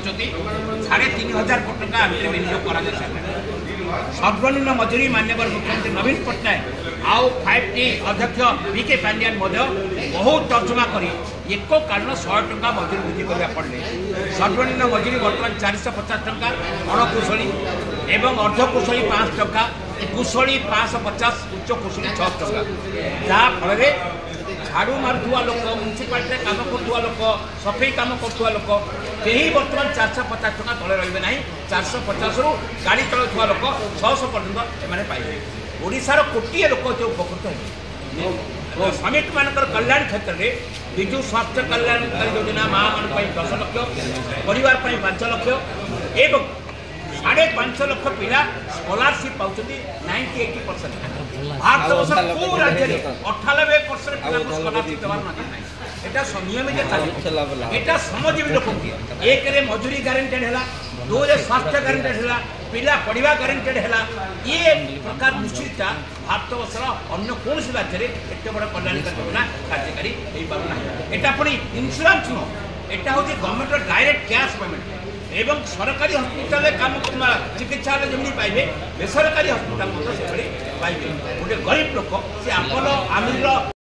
କରିଛନ୍ତି 3,500 କୋଟି ଟଙ୍କା ଆଗରେ ବିନିଯୋଗ କରାଯାଇସାରିଲାଣି। ସର୍ବନିମ୍ନ ମଜୁରୀ ମାନ୍ୟବର ମୁଖ୍ୟମନ୍ତ୍ରୀ ନବୀନ ପଟ୍ଟନାୟକ ଆଉ 5T ଅଧ୍ୟକ୍ଷ PK ପାଣ୍ଡିଆନ ମଧ୍ୟ ବହୁତ ତର୍ଜମା କରି ଏକ କାରଣ 100 ଟଙ୍କା ମଜୁରୀ ବୃଦ୍ଧି କରିବା ପଡ଼ିଲେ ସର୍ବନିମ୍ନ ମଜୁରୀ ବର୍ତ୍ତମାନ 450 ଟଙ୍କା, ଅଣକୁଶଳୀ ଏବଂ ଅର୍ଦ୍ଧକୁଶଳୀ 5 ଟଙ୍କା, କୁଶଳୀ 550, ଉଚ୍ଚ କୁଶଳୀ 6 ଟଙ୍କା। ଯାହାଫଳରେ ଝାଡ଼ୁ ମାରୁଥିବା ଲୋକ, ମ୍ୟୁନିସିପାଲିଟିରେ କାମ କରୁଥିବା ଲୋକ, ସଫେଇ କାମ କରୁଥିବା ଲୋକ କେହି ବର୍ତ୍ତମାନ 450 ଟଙ୍କା ତଳେ ରହିବେ ନାହିଁ। 450ରୁ ଗାଡ଼ି ଚଳାଉଥିବା ଲୋକ 600 ପର୍ଯ୍ୟନ୍ତ ଏମାନେ ପାଇବେ। ଓଡ଼ିଶାର କୋଟିଏ ଲୋକ ଯେଉଁ ଉପକୃତ ହେବେ। ଶ୍ରମିକମାନଙ୍କର କଲ୍ୟାଣ କ୍ଷେତ୍ରରେ ବିଜୁ ସ୍ୱାସ୍ଥ୍ୟ କଲ୍ୟାଣକାରୀ ଯୋଜନା ମାଆମାନଙ୍କ ପାଇଁ 10 ଲକ୍ଷ, ପରିବାର ପାଇଁ 5 ଲକ୍ଷ ଏବଂ 5.5 ଲକ୍ଷ ପିଲା ସ୍କଲାରସିପ୍ ପାଉଛନ୍ତି। 90-80% ଭାରତବର୍ଷର କେଉଁ ରାଜ୍ୟରେ 98% ପିଲାଙ୍କୁ ସ୍କଲାରସିପ୍ ଦେବାର ନଜର ନାହିଁ। এটা নিয়মিত চালিব, এটা শ্রমজীবী লোক একরে মজুরি গ্যারেন্টেড হল, 2রে স্বাস্থ্য গ্যারেন্টেড হল, পিলা পড়া গ্যারেন্টেড হল। ইয়ে প্রকার নিশ্চিতটা ভারতবর্ষর অন্য কৌশি রাজ্যের এত বড় কল্যাণকারী যোজনা কার্যকারী হয়ে পার না। এটা পুরী ইন্সুরান্স নহ, এটা হচ্ছে গভর্নমেন্টর ডাইরেক্ট ক্যাশ পেমেন্ট এবং সরকারি হসপিটালে কাম করুবা চিকিৎসালয় যেমনি পাইবে, বেসরকারি হসপিটাল মধ্যে সেভাবে পাইবে। গোটে গরিব লোক সে আপোলো আমির